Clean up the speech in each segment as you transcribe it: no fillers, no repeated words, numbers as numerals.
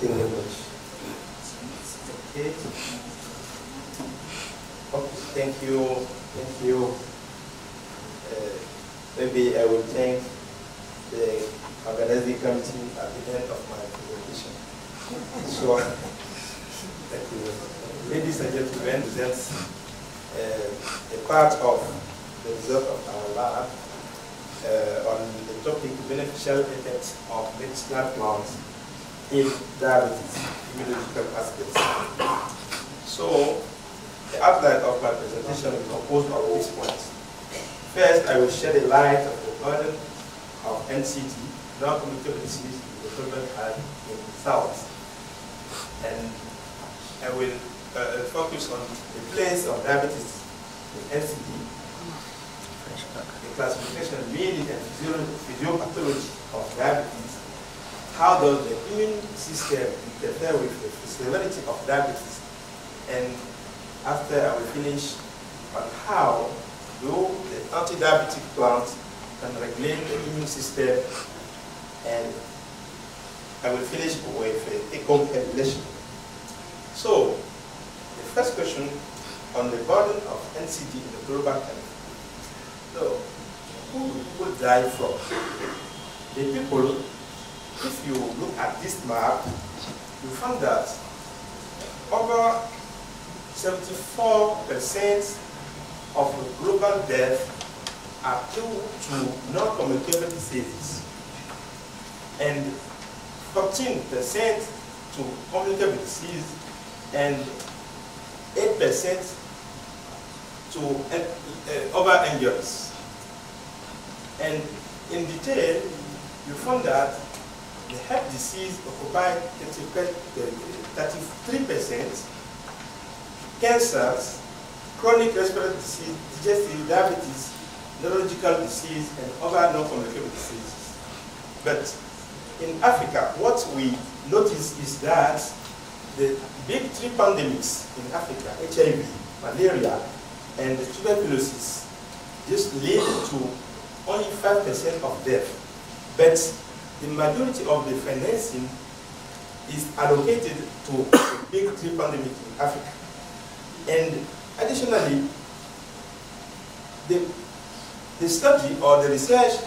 speaking English. Okay. Okay, thank you. Thank you. Maybe I will thank the organizing committee at the end of my presentation. So, thank you. Ladies and gentlemen, that's a part of the result of our lab on the topic beneficial effects of medicinal plants in diabetes, immunological aspects. So, the outline of my presentation is composed of these points. First, I will shed a light on the burden of NCD, non-communicable disease, in the children and in the South. And I will focus on the place of diabetes in NCD, the classification, meaning and physiopathology of diabetes. How does the immune system interfere with the severity of diabetes? And after I will finish on how do the anti-diabetic plants can regulate the immune system, and I will finish with a co-regulation. So, the first question on the burden of NCD in the global health. So, who do people die from? The people, if you look at this map, you find that over 74% of the global death are due to non-communicable diseases, and 14% to communicable disease, and 8% to other injuries. And in detail, you find that the heart disease occupies 33%, cancers, chronic respiratory disease, digestive, diabetes, neurological disease, and other non-communicable diseases. But in Africa, what we notice is that the big three pandemics in Africa, HIV, malaria, and tuberculosis, just lead to only 5% of death. But the majority of the financing is allocated to the big three pandemics in Africa. And additionally, the study or the research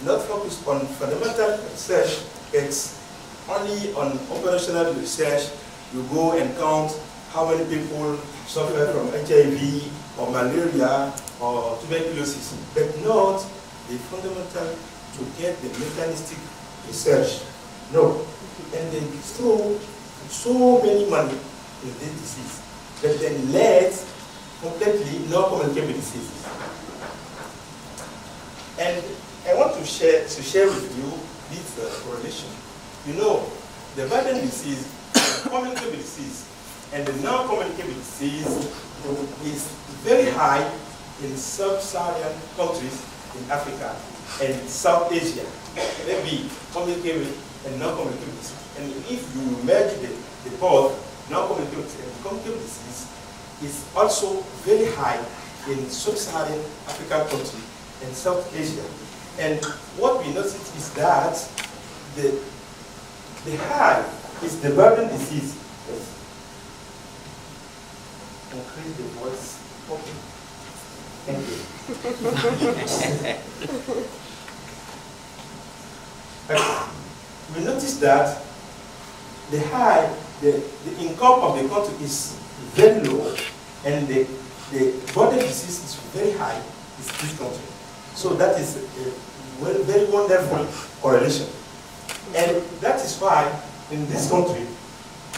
not focused on fundamental research, it's only on operational research. You go and count how many people suffer from HIV or malaria or tuberculosis, but not the fundamental to get the mechanistic research. No. And they throw so many money in this disease, but then led completely non-communicable diseases. And I want to share with you this correlation. You know, the burden disease, the communicable disease, and the non-communicable disease is very high in sub-Saharan countries in Africa and South Asia. Maybe communicable and non-communicable disease. And if you merge the both, non-communicable and communicable disease is also very high in sub-Saharan African countries and South Asia. And what we notice is that the high is the burden disease. Yes. Increase the voice. Okay. Thank you. Okay. We notice that the high, the income of the country is very low, and the burden disease is very high in this country. So that is a very wonderful correlation. And that is why in this country,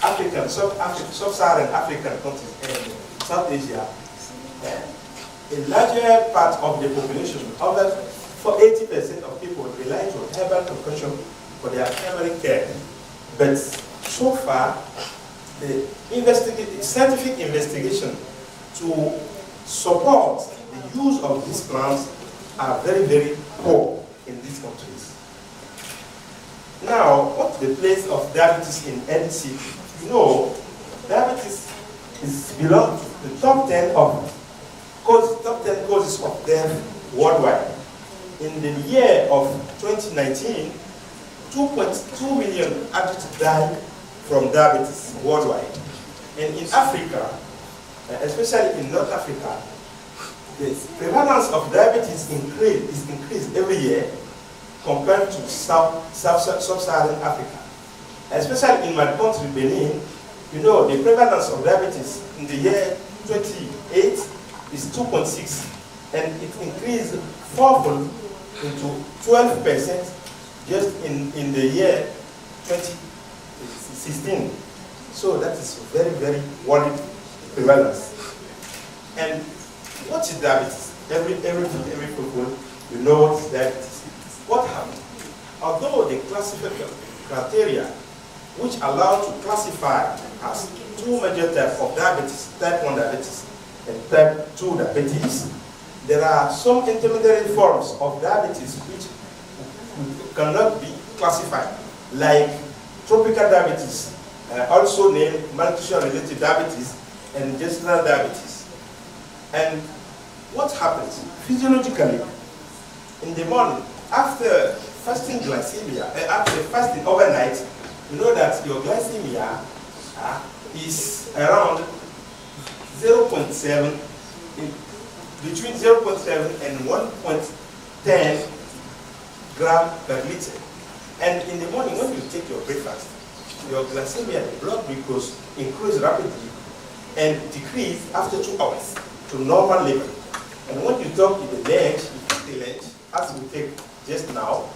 sub-Saharan African countries and South Asia, a larger part of the population, over 80% of people rely on herbal concussion for their primary care. But so far, the scientific investigation to support the use of these plants are very, very poor in these countries. Now, what's the place of diabetes in NCD? You know, diabetes belongs to the top 10 causes of death worldwide. In the year of 2019, 2.2 million adults died from diabetes worldwide. And in Africa, especially in North Africa, the prevalence of diabetes is increased every year compared to sub-Saharan Africa. Especially in my country, Benin, you know, the prevalence of diabetes in the year 28 is 2.6, and it increased fourfold into 12% just in the year 2016. So that is very, very worried prevalence. And what is diabetes? Every people, you know what is diabetes. What happened? Although the classification criteria which allow to classify as two major types of diabetes, type 1 diabetes and type 2 diabetes, there are some intermediate forms of diabetes which cannot be classified, like tropical diabetes, also named malnutrition-related diabetes, and gestational diabetes. And what happens? Physiologically, in the morning, after fasting glycemia, after fasting overnight, you know that your glycemia is around 0.7, between 0.7 and 1.10 gram per liter. And in the morning, when you take your breakfast, your glycemia, the blood glucose, increase rapidly and decrease after 2 hours to normal level. And when you talk in the lunch, you take the lunch, as we take just now,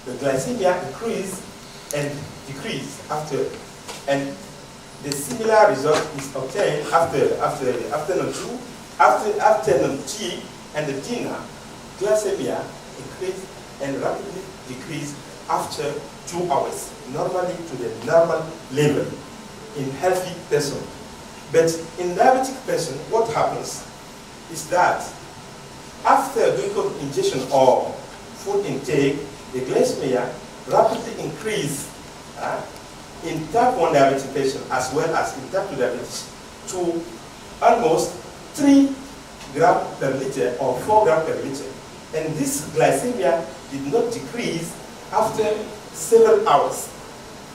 the glycemia increase and decrease after, and the similar result is obtained after afternoon tea and the dinner. Glycemia increase and rapidly decrease after 2 hours, normally to the normal level in healthy person. But in diabetic person, what happens is that after glucose injection or food intake, the glycemia rapidly increase in type 1 diabetic patient as well as in type 2 diabetes to almost 3 grams per liter or 4 grams per liter. And this glycemia did not decrease after several hours.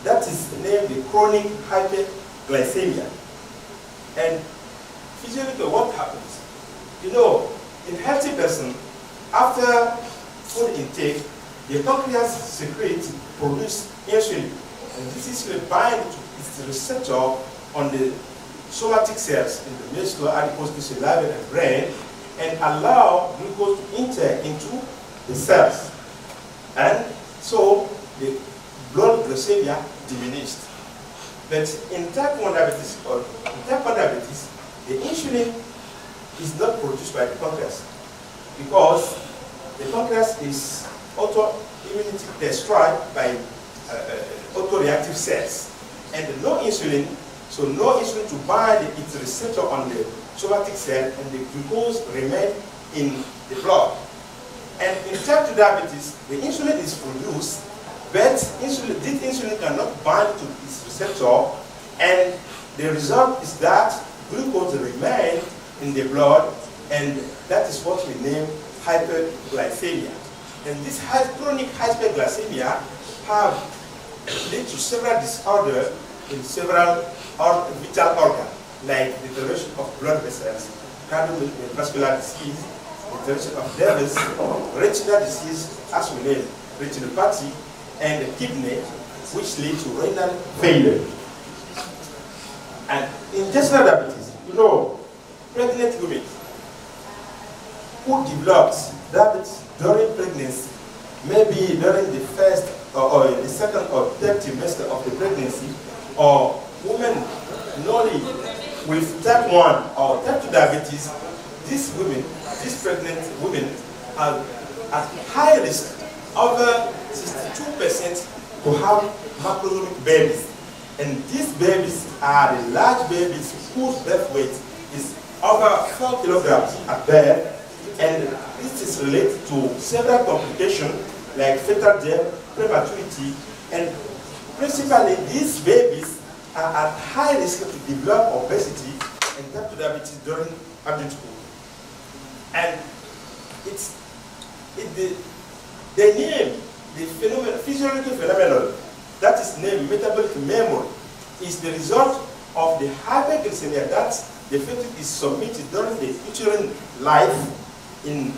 That is named the chronic hyperglycemia. And physiologically, what happens? You know, in healthy person, after food intake, the pancreas secretes, produce insulin, and this insulin binds to its receptor on the somatic cells in the muscular, adipose tissue, liver, and brain, and allow glucose to enter into the cells. And so the blood glycemia diminished. But in type 1 diabetes, the insulin is not produced by the pancreas because the pancreas is autoimmunity destroyed by autoreactive cells. And no insulin, so no insulin to bind its receptor on the somatic cell, and the glucose remain in the blood. And in type 2 diabetes, the insulin is produced, but this insulin cannot bind to its receptor, and the result is that glucose remains in the blood, and that is what we name hyperglycemia. And this chronic hyperglycemia have led to several disorders in several vital organs, like deterioration of blood vessels, cardiovascular disease, deterioration of nerves, retinal disease, as we name retinopathy, and the kidney, which lead to renal failure. And in gestational diabetes, you know, pregnant women who develops diabetes during pregnancy, maybe during the first or the second or third trimester of the pregnancy, or women newly with type 1 or type 2 diabetes, these pregnant women are at high risk, over 62% to have macrosomic babies. And these babies are the large babies whose birth weight is over 4 kilograms at birth, and this is related to several complications like fetal death, prematurity, and principally these babies are at high risk to develop obesity and type 2 diabetes during adulthood. And they name the phenomenon, physiological phenomenon that is named metabolic memory, is the result of the hyperglycemia that the fetus is submitted during the uterine life. During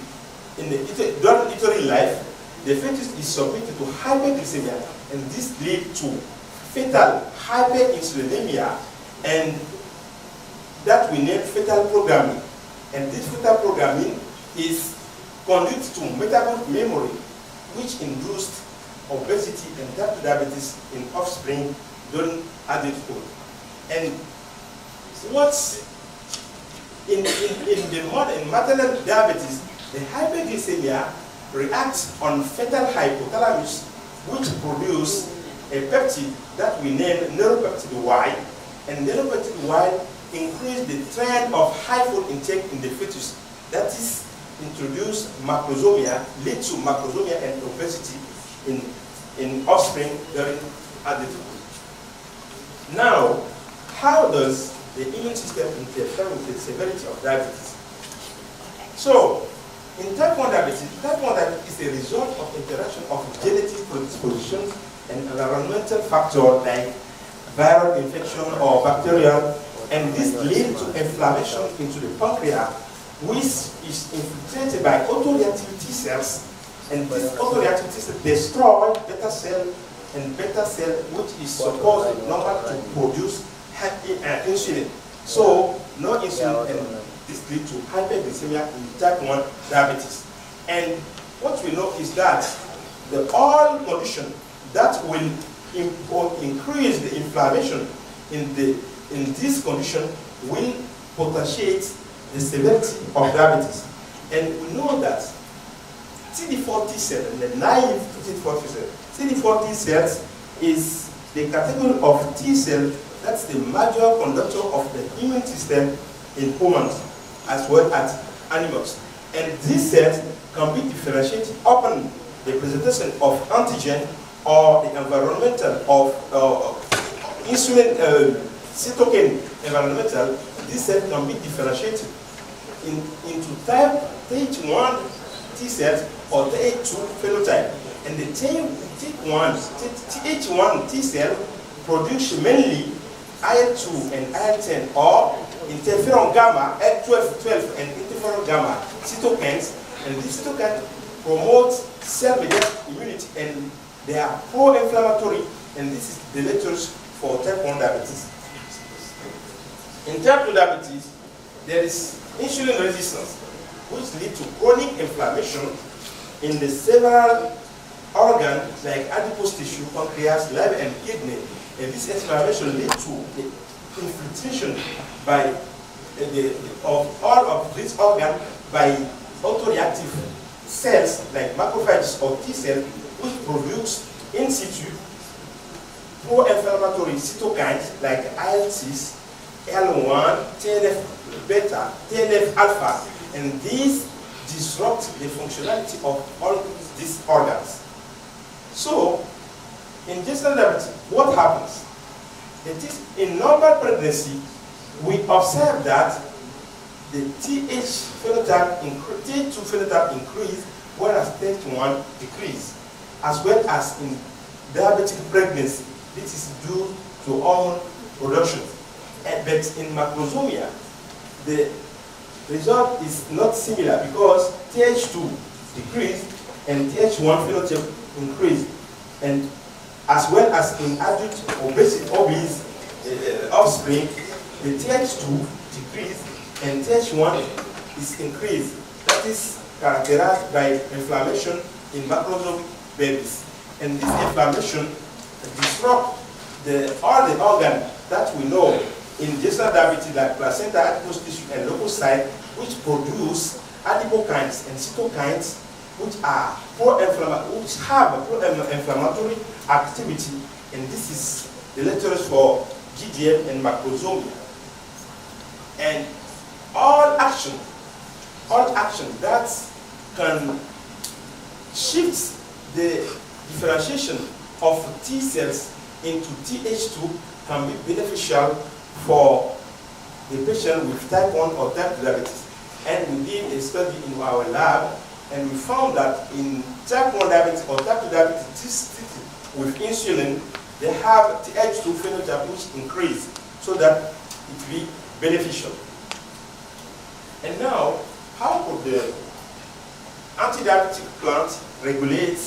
uterine life, the fetus is submitted to hyperglycemia, and this leads to fetal hyperinsulinemia, and that we name fetal programming. And this fetal programming is conducive to metabolic memory, which induced obesity and type 2 diabetes in offspring during adulthood. And what's in maternal diabetes, the hyperglycemia reacts on fetal hypothalamus, which produce a peptide that we name neuropeptide Y, and neuropeptide Y increase the trend of high food intake in the fetus. That is introduce macrosomia, lead to macrosomia and obesity in offspring during adulthood. Now, how does the immune system interfere with the severity of diabetes? So, in type 1 diabetes is a result of interaction of genetic predispositions and environmental factors like viral infection or bacterial, and this leads to inflammation into the pancreas, which is infiltrated by autoreactive T cells, and these autoreactive T cells destroy beta cell, and beta cell, which is supposed normal to produce insulin. So no insulin, and this leads to hyperglycemia in type 1 diabetes. And what we know is that the all condition that will increase the inflammation in this condition will potentiate the severity of diabetes. And we know that CD4 T cell, the naive CD4 T cell, CD4 T cells is the category of T cell that's the major conductor of the immune system in humans as well as animals. And these cells can be differentiated upon the presentation of antigen or the environmental of insulin cytokine environmental. These cells can be differentiated into type Th1 T cells or Th2 phenotype. And the Th1 T cell produce mainly IL-2 and IL-10 or interferon gamma, L12 and interferon gamma cytokines, and these cytokines promote cell-mediated immunity, and they are pro-inflammatory, and this is deleterious for type 1 diabetes. In type 2 diabetes, there is insulin resistance, which leads to chronic inflammation in the several organs like adipose tissue, pancreas, liver, and kidney. And this inflammation leads to the infiltration by of all of these organs by autoreactive cells like macrophages or T cells, which produce in situ pro-inflammatory cytokines like IL-6, L1, TNF-beta, TNF-alpha, and these disrupt the functionality of all these organs. So, in gestational diabetes, what happens? It is in normal pregnancy, we observe that the Th phenotype Th2 phenotype increase, whereas Th1 decrease, as well as in diabetic pregnancy. This is due to hormone production. But in macrosomia, the result is not similar because Th2 decrease and Th1 phenotype increase, and as well as in adult obese offspring, the Th2 decrease and Th1 is increased. That is characterized by inflammation in macrosomic babies, and this inflammation disrupts all the organs that we know in gestational diabetes, like placenta, adipose tissue, and leukocyte, which produce adipokines and cytokines, which are which have a pro-inflammatory activity, and this is deleterious for GDM and macrosomia. And all action that can shift the differentiation of T cells into Th2 can be beneficial for the patient with type 1 or type 2 diabetes. And we did a study in our lab, and we found that in type 1 diabetes or type 2 diabetes treated with insulin, they have TH2 phenotype which increase so that it be beneficial. And now, how could the antidiabetic plant regulate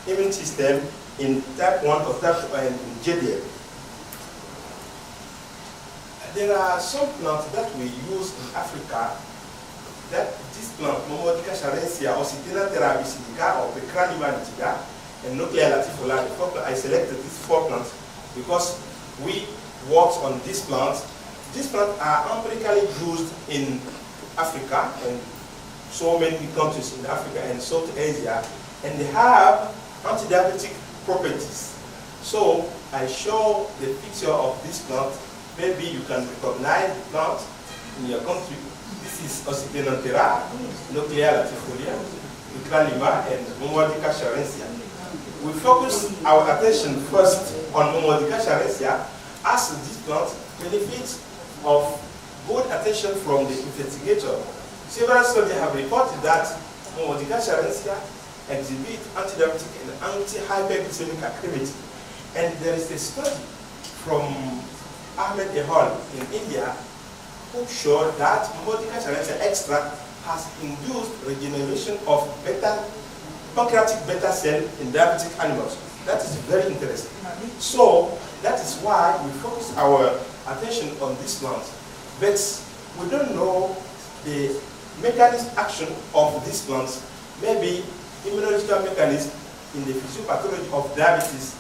immune system in type 1 or type 2 and in JDM? There are some plants that we use in Africa that this plant, Momodica charensia or Citina terabicidica or Pecranima nitiga and Nuclear latifolia, I selected these 4 plants because we worked on these plants. These plants are empirically used in Africa and so many countries in Africa and South Asia, and they have anti-diabetic properties. So I show the picture of this plant. Maybe you can recognize the plant in your country. This is Ocyclinanthera, Nuclear latifolia, Pecranima, and Momodica charensia. We focus our attention first on Momodica charensia as this plant benefits of good attention from the investigator. Several studies have reported that Momodica charensia exhibit antidiabetic and anti-hyperglycemic activity. And there is a study from Ahmed Ehol in India who showed that Momodica charensia extract has induced regeneration of pancreatic beta cell in diabetic animals. That is very interesting. So that is why we focus our attention on this plant. But we don't know the mechanism action of these plants. Maybe immunological mechanism in the physiopathology of diabetes.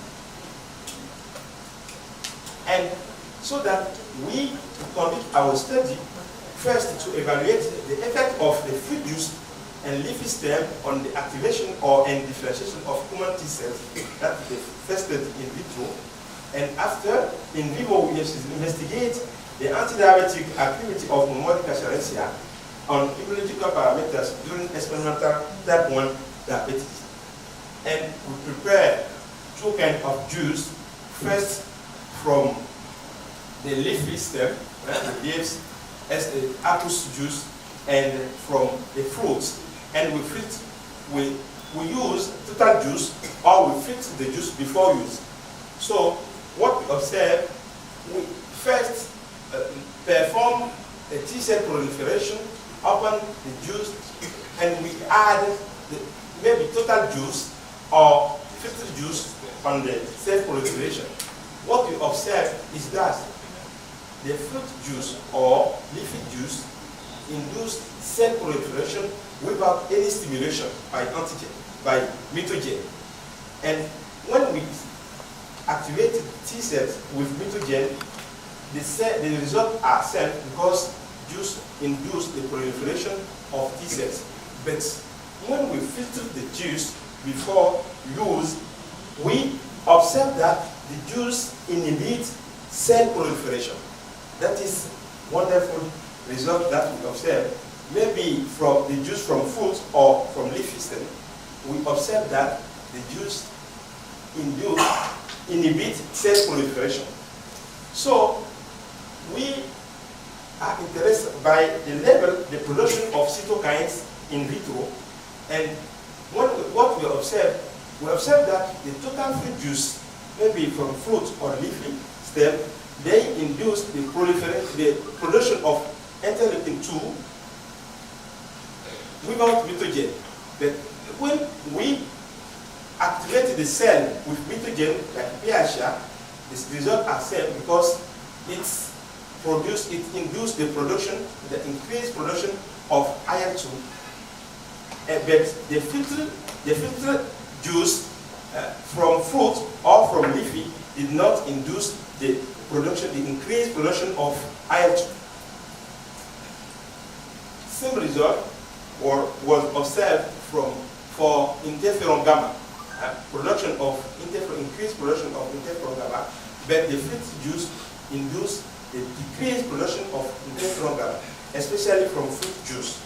And so that we conduct our study first to evaluate the effect of the fruit juice and leafy stem on the activation or and differentiation of human T cells that they tested in vitro. And after, in vivo, we investigate the anti-diabetic activity of Momodica charensia on immunological parameters during experimental type 1 diabetes. And we prepare 2 kinds of juice, first from the leafy stem, the leaves, as the apple juice, and from the fruits. And we use total juice, or we filter the juice before use. So what we observe, we first perform a T cell proliferation upon the juice, and we add maybe total juice or filtered juice on the cell proliferation. What we observe is that the fruit juice or leafy juice induce cell proliferation without any stimulation by antigen, by mitogen. And when we activate T cells with mitogen, the results are sent because juice induces the proliferation of T cells. But when we filter the juice before use, we observe that the juice inhibits cell proliferation. That is wonderful result that we observe. Maybe from the juice from fruit or from leafy stem, we observe that the juice inhibits cell proliferation. So we are interested by the level, the production of cytokines in vitro, and what we observe that the total fruit juice, maybe from fruit or leafy stem, they induce the production of interleukin-2 without mitogen. But when we activate the cell with mitogen, like PHR, this result are same because it induces the increased production of IL-2. But the filtered juice from fruit or from leafy did not induce the increased production of IL-2. Same result was observed for interferon gamma, increased production of interferon gamma, but the fruit juice induced the decreased production of interferon gamma, especially from fruit juice.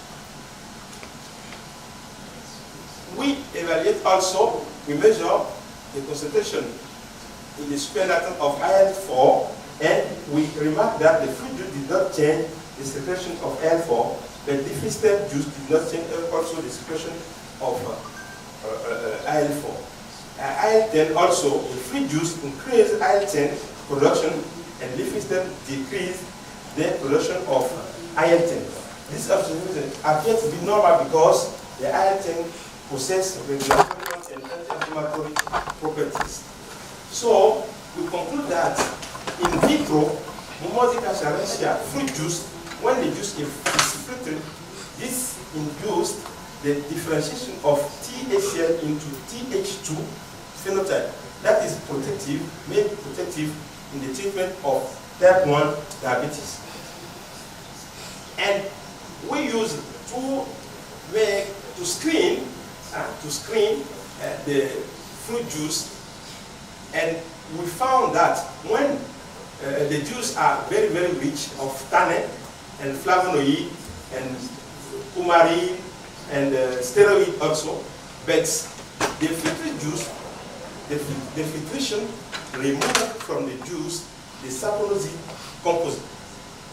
We evaluate also, we measure the concentration in the supernatant of IL-4, and we remark that the fruit juice did not change the secretion of IL-4, but the leafy stem juice did not change also the secretion of IL-4. IL-10 also, the fruit juice increase IL-10 production and leafy stem decrease the production of IL-10. This observation appears to be normal because the IL-10 possess regulatory and anti-inflammatory properties. So we conclude that in vitro, Mimosa cerevisiae fruit juice, when the juice is filtered, this induced the differentiation of THCL into TH2 phenotype that is protective, made protective in the treatment of type 1 diabetes. And we use to screen the fruit juice, and we found that when the juice are very, very rich of tannin and flavonoid and coumarin and steroid also, but the filtered juice, the filtration removed from the juice the saponosine composite.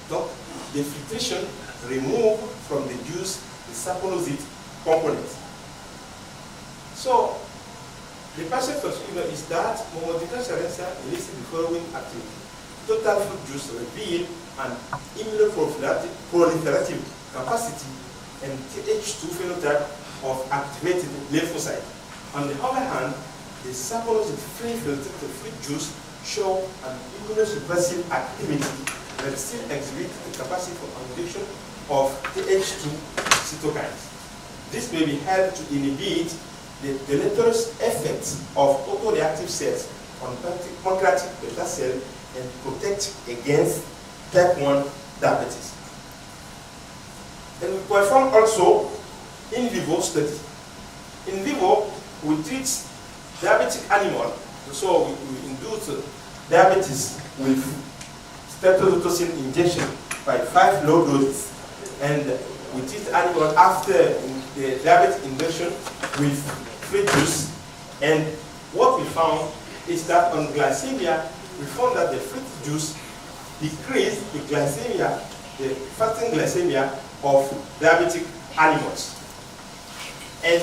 So the filtration removed from the juice the saponosine component. So the partial conclusion is that Mimosa cerevisiae lists the following activity. Total fruit juice reveal an immunoproliferative capacity and TH2 phenotype of activated lymphocyte. On the other hand, the saponosine-free filtered fruit juice show an immunosuppressive activity that still exhibit the capacity for induction of TH2 cytokines. This may be helped to inhibit the deleterious effects of autoreactive cells on pancreatic beta cell and protect against type 1 diabetes. And we perform also in vivo study. In vivo, we treat diabetic animal, so we induce diabetes with streptozotocin injection by 5 low doses, and we treat animal after the diabetic injection with fruit juice. And what we found is that on glycemia, we found that the fruit juice decreased the glycemia, the fasting glycemia of diabetic animals. And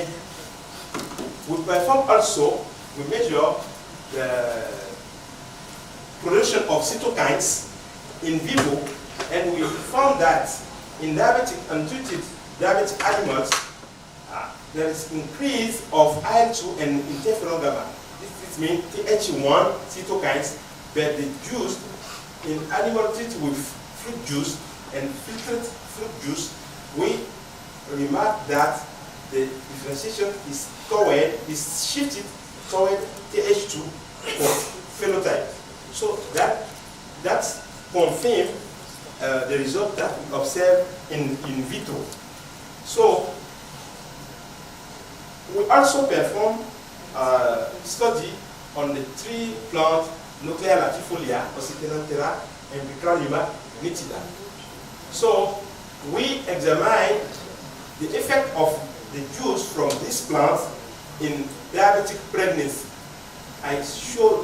we perform also, we measure the production of cytokines in vivo, and we found that in diabetic untreated diabetic animals, there is increase of IL-2 and interferon gamma. This means TH1 cytokines, but the juice in animal treated with fruit juice and filtered fruit juice, we remark that the differentiation is shifted toward TH2 phenotype. So that confirms the result that we observe in vitro. So we also perform a study on the 3 plant nuclear latifolia, oxygenantera, and Bicralima nitida. So we examine the effect of the juice from this plant in diabetic pregnancy. I show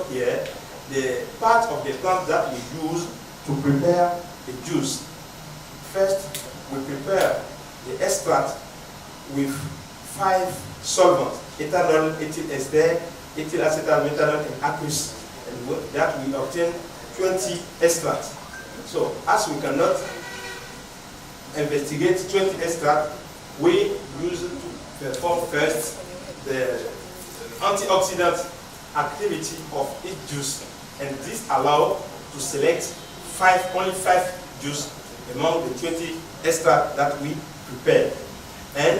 here the part of the plant that we use to prepare the juice. First, we prepare the extract with 5 solvents: ethanol, ethyl ester, ethyl acetal methanol, and aqueous. And with that we obtain 20 extracts. So as we cannot investigate 20 extracts, we use to perform first the antioxidant activity of each juice, and this allows to select only 5 juice among the 20 extracts that we prepare. And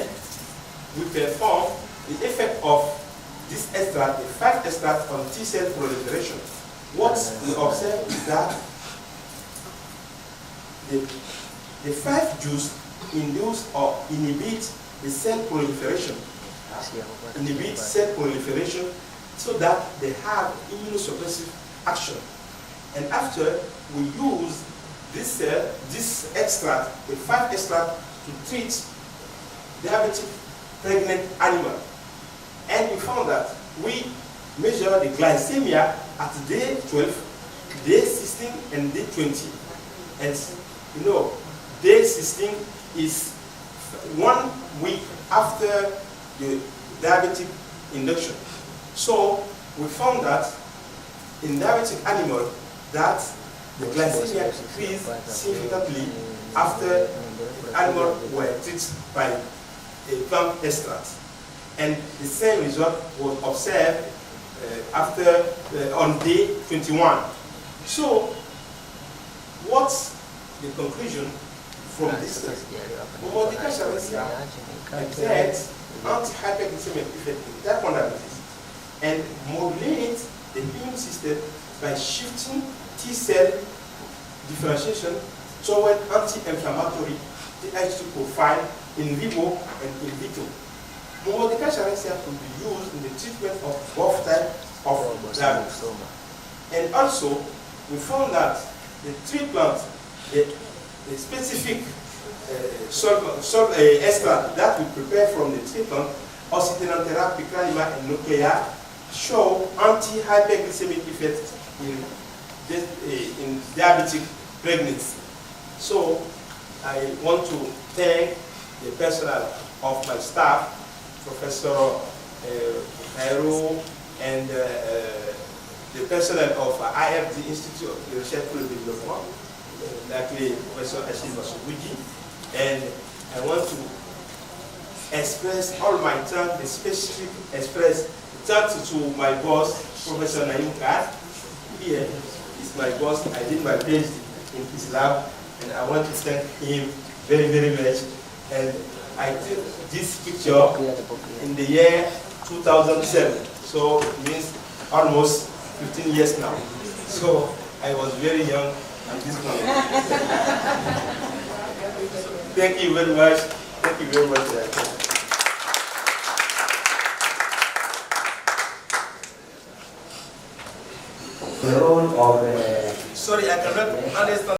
we perform the effect of this extract, the 5 extracts, on T-cell proliferation. What we observe is that the 5 juice induce or inhibit the cell proliferation, so that they have immunosuppressive action. And after we use this extract, the 5 extract, to treat diabetic pregnant animal. And we found that we measure the glycemia at day 12, day 16, and day 20. And you know, day 16 is 1 week after the diabetic induction. So we found that in diabetic animal that the glycemia increased significantly after animal were treated by a plant extract. And the same result was observed after on day 21. So what's the conclusion from this study? Medicinal exerts anti-hyperglycemic effect in type 1 diabetes and modulates the immune system by shifting T-cell differentiation toward anti-inflammatory Th2 profile in vivo and in vitro. Medicinal exerts could be used in the treatment of both types of diabetes. And also, we found that the treatment, the specific extract that we prepare from the treatment, oxytocin therapy, plenary, and nuclear, show anti-hyperglycemic effect in diabetic pregnancy. So I want to thank the personnel of my staff, Professor Cairo, and the personnel of IFD Institute of Research for Development, likely Professor Ashim Basubuji. And I want to express all my thanks, especially express thanks to my boss, Professor Naim Khan. Here is my boss. I did my PhD in his lab, and I want to thank him very, very much. And I took this picture in the year 2007, so it means almost 15 years now. So I was very young at this point. Thank you very much. Thank you very much. The role of Sorry, I cannot understand.